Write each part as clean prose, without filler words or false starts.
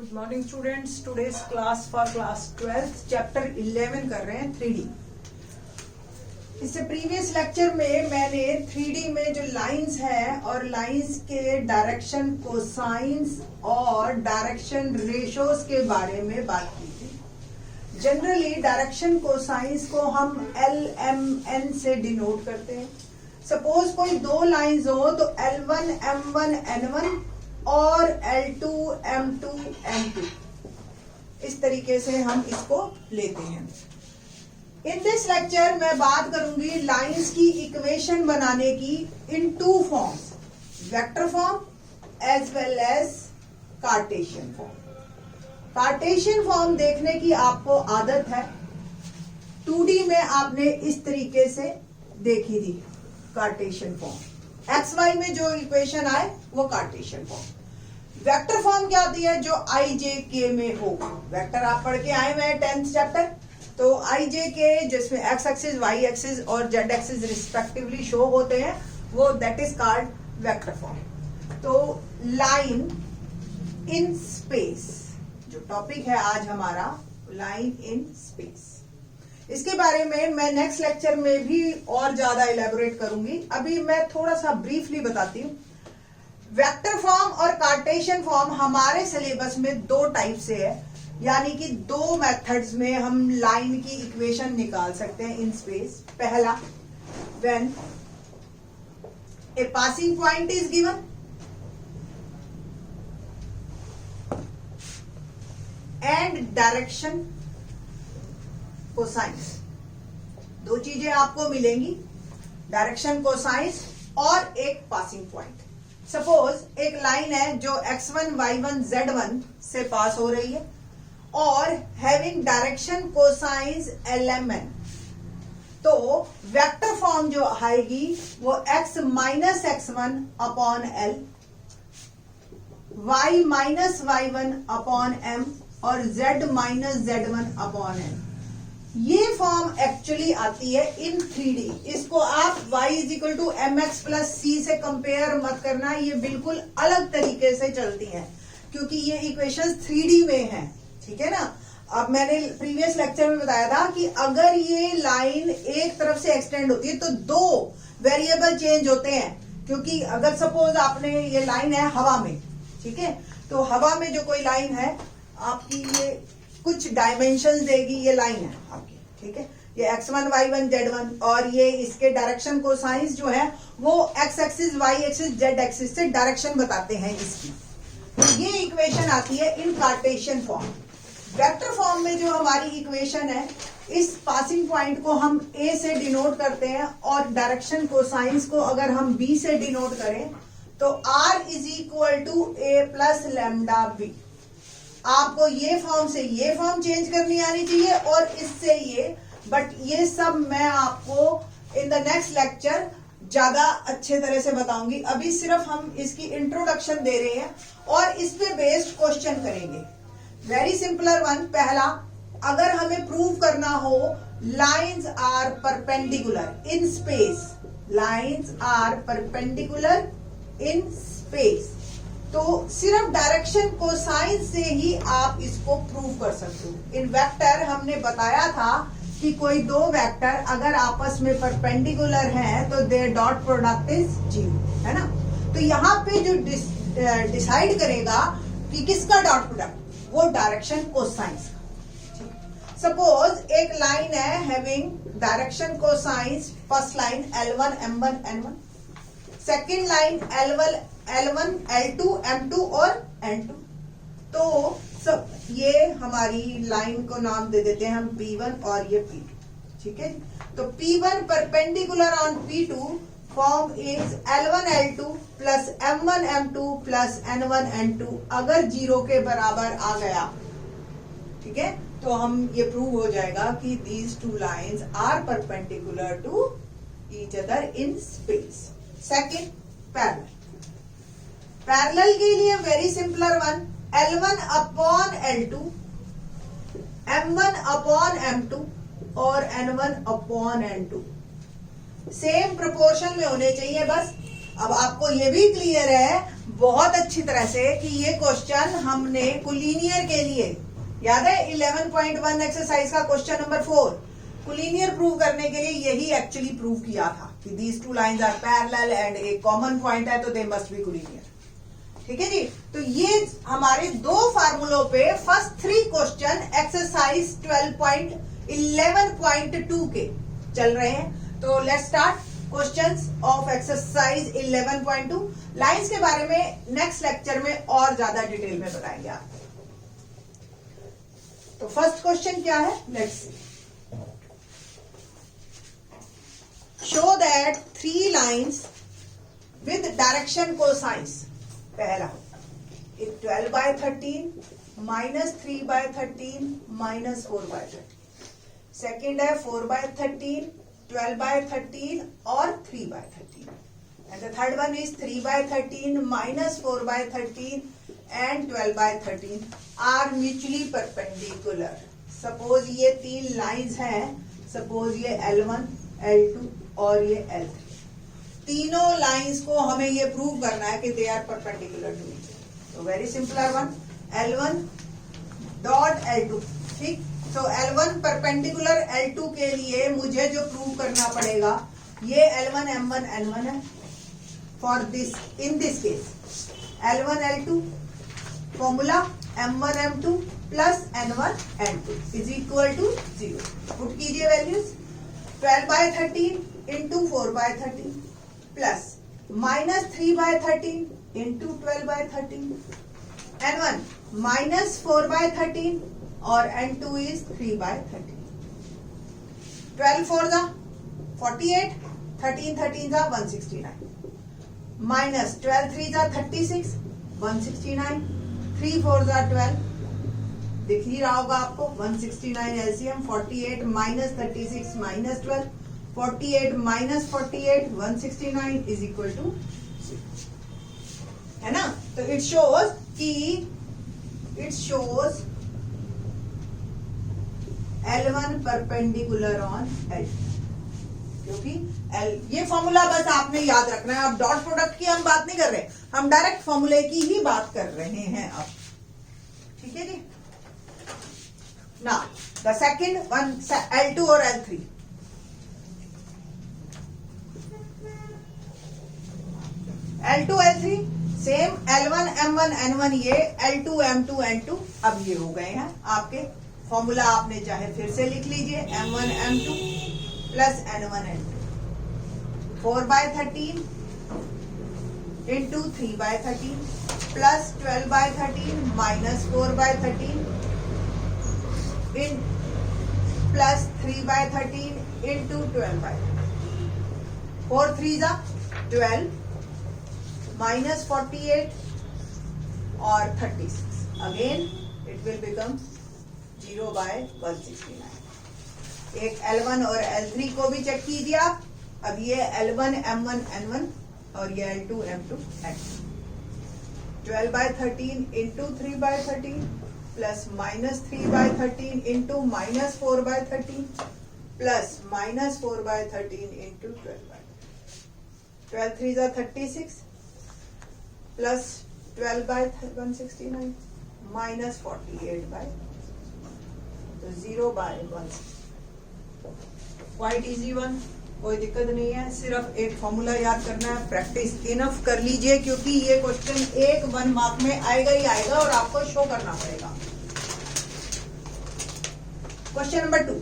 Good morning students, today's class for class 12 chapter 11 कर रहे हैं 3D। इससे प्रीवियस लेक्चर में मैंने 3D में जो लाइंस है और लाइंस के डायरेक्शन कोसाइंस और डायरेक्शन रेशोस के बारे में बात की थी। जनरली डायरेक्शन कोसाइंस को हम LMN से डिनोट करते हैं। सपोज कोई दो लाइंस हो तो L1 M1 N1 और L2 M2 N2, इस तरीके से हम इसको लेते हैं। इन दिस लेक्चर मैं बात करूंगी लाइंस की इक्वेशन बनाने की in two forms, vector form as well as cartesian form. Cartesian form देखने की आपको आदत है, 2D में आपने इस तरीके से देखी थी कार्टेशियन फॉर्म। XY में जो इक्वेशन आए वो कार्टेशियन फॉर्म। वेक्टर फॉर्म क्या होती है? जो IJK में हो। वेक्टर आप पढ़ के आए हुए हैं 10th चैप्टर, तो IJK जिसमें X एक्सिस, Y एक्सिस और Z एक्सिस रिस्पेक्टिवली शो होते हैं, वो that is called vector form. तो लाइन इन स्पेस जो टॉपिक है आज हमारा, लाइन इन स्पेस, इसके बारे में मैं नेक्स्ट लेक्चर में भी और ज्यादा इलेबोरेट करूंगी। अभी मैं थोड़ा सा ब्रीफली बताती हूँ। वेक्टर फॉर्म और कार्टेशियन फॉर्म हमारे सिलेबस में दो टाइप से है, यानी कि दो मेथड्स में हम लाइन की इक्वेशन निकाल सकते हैं इन स्पेस। पहला, when a passing point is given and direction cosines. दो चीजें आपको मिलेंगी, डायरेक्शन कोसाइंस और एक पासिंग पॉइंट। सपोज एक लाइन है जो x1 y1 z1 से पास हो रही है और हैविंग डायरेक्शन कोसाइंस LMN, तो वेक्टर फॉर्म जो आएगी वो x minus x1 upon L, y minus y1 upon M और z minus z1 upon N। ये फॉर्म एक्चुअली आती है इन 3D। इसको आप y is equal to mx plus c से कंपेयर मत करना, ये बिल्कुल अलग तरीके से चलती हैं क्योंकि ये इक्वेशन 3D में है, ठीक है ना। अब मैंने प्रीवियस लेक्चर में बताया था कि अगर ये लाइन एक तरफ से एक्सटेंड होती है तो दो वेरिएबल चेंज होते हैं, क्योंकि अगर सपोज आपने ये लाइन है हवा में, ठीक है, तो हवा में जो कोई लाइन है आपकी ये कुछ डायमेंशंस देगी, ये लाइन है आपकी, ठीक है, ये x1 y1 z1 और ये इसके डायरेक्शन कोसाइंस जो है वो x axis y axis z axis से डायरेक्शन बताते हैं इसकी। तो ये इक्वेशन आती है इन कार्टेशियन फॉर्म। वेक्टर फॉर्म में जो हमारी इक्वेशन है, इस पासिंग पॉइंट को हम a से डिनोट करते हैं और डायरेक्शन कोसाइंस को अगर हम b से डिनोट करें तो r is equal to a plus lambda b। आपको ये फॉर्म से ये फॉर्म चेंज करनी आनी चाहिए और इससे ये, बट ये सब मैं आपको इन द नेक्स्ट लेक्चर ज्यादा अच्छे तरह से बताऊंगी। अभी सिर्फ हम इसकी इंट्रोडक्शन दे रहे हैं और इस पे बेस्ड क्वेश्चन करेंगे। Very simpler one. पहला, अगर हमें प्रूव करना हो lines are perpendicular in space, lines are perpendicular in space, तो सिर्फ डायरेक्शन कोसाइन से ही आप इसको प्रूव कर सकते हो। इन वेक्टर हमने बताया था कि कोई दो वेक्टर अगर आपस में परपेंडिकुलर हैं तो देयर डॉट प्रोडक्ट इज 0, है ना। तो यहाँ पे जो डिसाइड करेगा कि किसका डॉट प्रोडक्ट, वो डायरेक्शन कोसाइंस का। सपोज एक लाइन है having direction cosines, first line L1 M1 N1, second line L1 L2 M2 और N2। तो सब ये हमारी लाइन को नाम दे देते हैं हम P1 और ये P2, ठीक है। तो P1 perpendicular on P2 form is L1 L2 plus M1 M2 plus N1 N2। अगर 0 के बराबर आ गया, ठीक है, तो हम ये प्रूव हो जाएगा कि these two lines are perpendicular to each other in space। Second, parallel. Parallel के लिए very simpler one, L1 upon L2, M1 upon M2 और N1 upon N2 same proportion में होने चाहिए बस। अब आपको ये भी क्लियर है बहुत अच्छी तरह से कि ये क्वेश्चन हमने कोलिनियर के लिए, याद है 11.1 एक्सरसाइज का क्वेश्चन नंबर 4, कोलिनियर प्रूव करने के लिए यही एक्चुअली प्रूव किया था कि these two lines are parallel and एक कॉमन पॉइंट है तो दे मस्ट बी कोलिनियर। ठीक है जी, तो ये हमारे दो फार्मूलों पे फर्स्ट 3 क्वेश्चन एक्सरसाइज 12.11.2 के चल रहे हैं। तो let's start questions of exercise 11.2। Lines के बारे में नेक्स्ट लेक्चर में और ज्यादा डिटेल में बताएंगे आपको। तो फर्स्ट क्वेश्चन क्या है, let's see. Show that 3 lines with direction cosines, पहला 12/13 -3/13 -4/13, सेकेंड है 4/13 12/13 और 3/13, and the third one is 3/13 -4/13 and 12/13 are mutually perpendicular. Suppose ये 3 लाइंस हैं, suppose ये L1, L2 और ये L3, तीनों लाइंस को हमें ये प्रूव करना है कि they are perpendicular to each other. तो very simple one, L1 dot L2, ठीक। तो L1 परपेंडिकुलर L2 के लिए मुझे जो प्रूव करना पड़ेगा, ये L1 M1 N1 है for this, in this case L1 L2 formula M1 M2 plus N1 N2 is equal to 0। Put कीजिए values, 12/13 into 4/13 plus -3/13 into 12/13, N1 -4/13 और N2 is 3/13। 12 4 जा 48, 13 13 जा 169, माइनस 12 3 जा 36, 169, 3 4 जा 12, दिख ही रहा होगा आपको 169 LCM, 48 minus 36 minus 12, 48 minus 48 169 is equal to 0, है ना। तो it shows L1 perpendicular on L2, क्योंकि ये फॉर्मूला बस आपने याद रखना है। अब डॉट प्रोडक्ट की हम बात नहीं कर रहे, हम डायरेक्ट फॉर्मूले की ही बात कर रहे हैं अब, ठीक है जी। ना द सेकेंड वन L2 और L3, L2 L3 same, L1 M1 N1 ये, L2 M2 N2 अब ये हो गए हैं आपके। फॉर्मूला आपने चाहे फिर से लिख लीजिए, M1 M2 plus N1 N2, 4/13 into 3/13 plus 12/13 minus 4/13 plus 3/13 into 12/13, 4 3 जा 12 माइनस 48 और 36, अगेन इट विल बिकम 0/169। एक L1 और L3 को भी चेक कीजिए आप। अब ये L1 M1 N1 और ये L2 M2 N2, 12/13 into 3/13 plus minus 3/13 into minus 4/13 plus minus 4/13 into 12/13, 12 3 जा 36 प्लस 12/169 माइनस 48/, तो 0/169। क्वाइट इजी वन, कोई दिक्कत नहीं है, सिर्फ एक फॉर्मूला याद करना है, प्रैक्टिस इनफ कर लीजिए, क्योंकि ये क्वेश्चन 1 मार्क में आएगा ही आएगा और आपको शो करना पड़ेगा। Question number 2,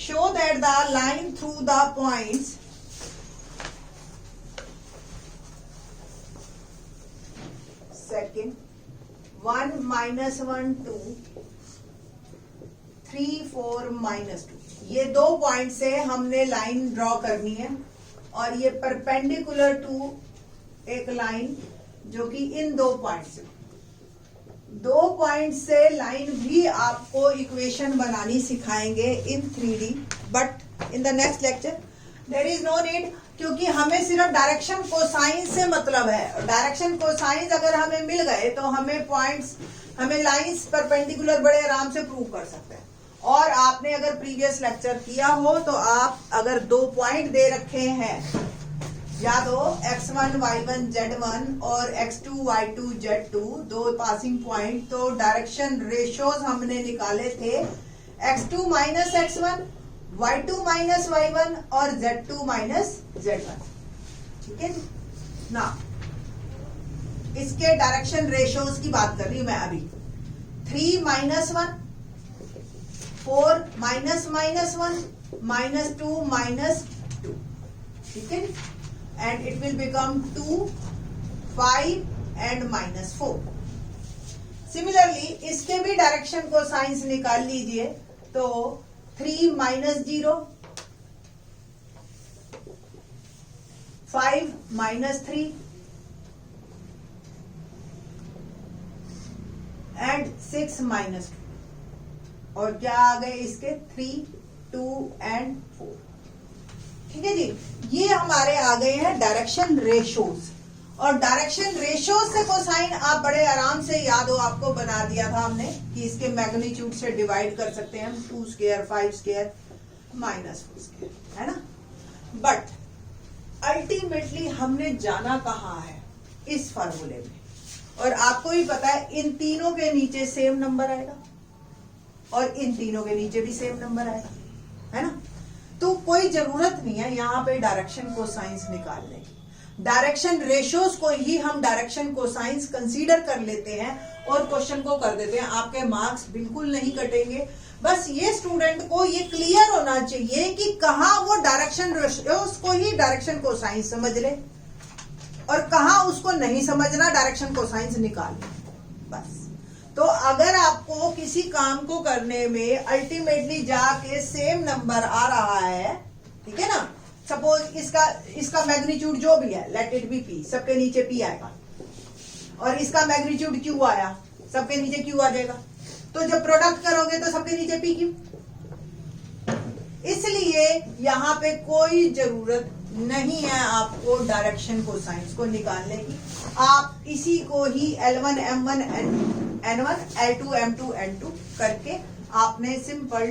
show that the line through the points second 1 -1 2 3 4 -2, ये 2 पॉइंट से हमने लाइन ड्रॉ करनी है और ये परपेंडिकुलर टू एक लाइन जो कि इन 2 पॉइंट से, 2 पॉइंट से लाइन भी आपको इक्वेशन बनानी सिखाएंगे in 3D, but in the next lecture there is no need, क्योंकि हमें सिर्फ डायरेक्शन कोसाइन से मतलब है। और डायरेक्शन कोसाइन अगर हमें मिल गए तो हमें पॉइंट्स, हमें लाइंस परपेंडिकुलर बड़े आराम से प्रूव कर सकते हैं। और आपने अगर प्रीवियस लेक्चर किया हो तो आप अगर 2 पॉइंट दे रखे हैं, याद हो x1 y1 z1 और x2 y2 z2, 2 passing point, तो डायरेक्शन रेशियोज हमने निकाले थे x2 minus x1, y2 minus y1 और z2 माइनस z1। ठीक है जी ना, इसके डायरेक्शन रेशियोज की बात कर रही हूं मैं अभी। 3 माइनस 1, 4 माइनस माइनस 1, -2 माइनस 2। ठीक है, and it will become 2, 5 and -4। Similarly इसके भी डायरेक्शन को साइंस निकाल लीजिए, तो 3 माइनस 0, 5 माइनस 3 एंड 6 माइनस 2। और क्या आ गए इसके 3, 2 एंड 4। ठीक है जी, ये हमारे आ गए हैं डायरेक्शन रेशियोज। और डायरेक्शन रेशियोज से कोसाइन आप बड़े आराम से, याद हो आपको बना दिया था हमने कि इसके मैग्नीट्यूड से डिवाइड कर सकते हैं हम, 2 स्क्वायर, 5 स्क्वायर, -4 स्क्वायर, है ना। बट अल्टीमेटली हमने जाना कहाँ है, इस फार्मूले में। और आपको भी पता है इन तीनों के नीचे सेम नंबर आएगा और इन तीनों के नीचे भी सेम नंबर आएगा, है ना। तो कोई जरूरत नहीं है यहाँ पे डायरेक्शन कोसाइंस निकालने की। डायरेक्शन रेशियोज को ही हम डायरेक्शन कोसाइंस कंसीडर कर लेते हैं और क्वेश्चन को कर देते हैं। आपके मार्क्स बिल्कुल नहीं कटेंगे। बस ये स्टूडेंट को ये क्लियर होना चाहिए कि कहाँ वो डायरेक्शन रेशियोज को ही डायरेक्शन कोसाइंस समझ ले और कहाँ उसको नहीं समझना, डायरेक्शन कोसाइंस निकाल ले, बस। तो अगर आपको किसी काम को करने में अल्टीमेटली जाके सेम नंबर आ रहा है, ठीक है ना, सपोज इसका मैग्नीट्यूड जो भी है, लेट इट बी पी, सबके नीचे पी आएगा, और इसका मैग्नीट्यूड क्यू आया, सबके नीचे क्यू आ जाएगा। तो जब प्रोडक्ट करोगे तो सबके नीचे पी क्यू। इसलिए यहाँ पे कोई जरूरत नहीं है आपको डायरेक्शन कोसाइंस को निकालने की। आप इसी को ही L1 M1 N1 L2 M2 N2 करके आपने सिंपल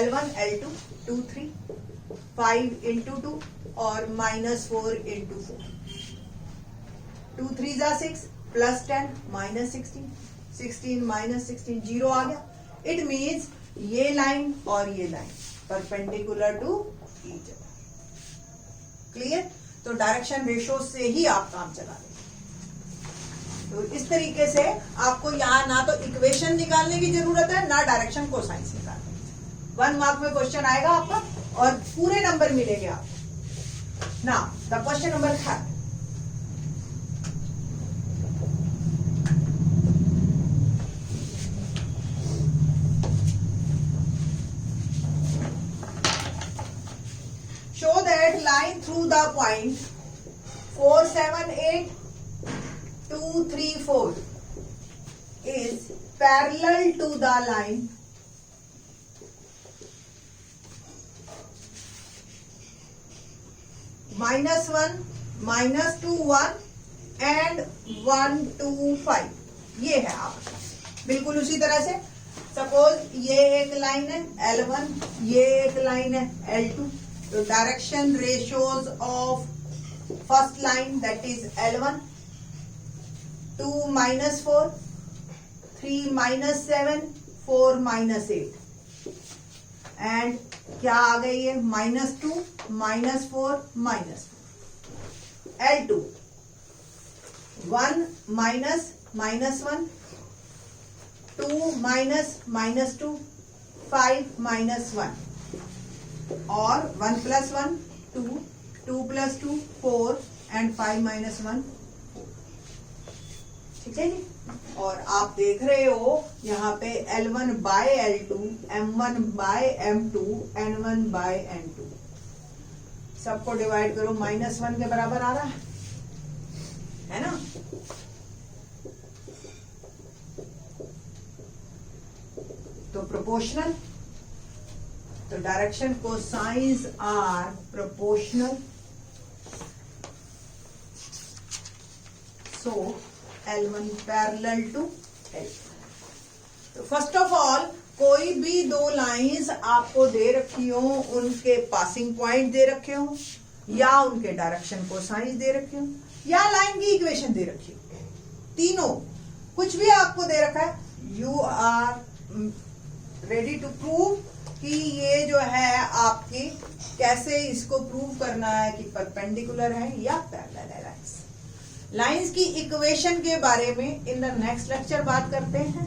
L1 L2 2 3 5 into 2 और -4 into 4, 2 3 जा 6 +10 -16, 16 -16 0 आ गया। इट मीन्स ये लाइन और ये line perpendicular to each other. Clear? तो डायरेक्शन रेशियो से ही आप काम चला लेंगे। तो इस तरीके से आपको यहाँ ना तो इक्वेशन निकालने की जरूरत है, ना डायरेक्शन कोसाइंस निकालने की। 1 मार्क में क्वेश्चन आएगा आपका और पूरे नंबर मिलेंगे आपको। ना the question number 3, show that line through the point 4 7 8 2 3 4 is parallel to the line -1 -2 1 and 1 2 5। ये है आपका बिल्कुल उसी तरह से। सपोज ये एक लाइन है L1, ये एक लाइन है L2। तो direction ratios of first line that is L1, 2 -4, 3 -7, 4 -8 and क्या आ गई है -2 -4 -4। L2 1 -1 2 -2 5 -1 और 1 + 1 2 2 + 2 4 एंड 5 - 1 4। ठीक है जी। और आप देख रहे हो यहाँ पे L1 by L2, M1 by M2, N1 by N2, सबको डिवाइड करो -1 के बराबर आ रहा है ना। तो प्रोपोर्शनल, तो direction cosines are proportional. So L1 parallel to L2। तो फर्स्ट ऑफ ऑल कोई भी दो लाइंस आपको दे रखी हो, उनके पासिंग पॉइंट दे रखे हो, या उनके डायरेक्शन कोसाइंस दे रखे हो, या लाइन की इक्वेशन दे रखी हो, तीनों कुछ भी आपको दे रखा है, you are ready to prove कि ये जो है आपकी कैसे इसको प्रूव करना है कि परपेंडिकुलर है या पैरेलल है लाइंस। लाइंस की इक्वेशन के बारे में इन द नेक्स्ट लेक्चर बात करते हैं।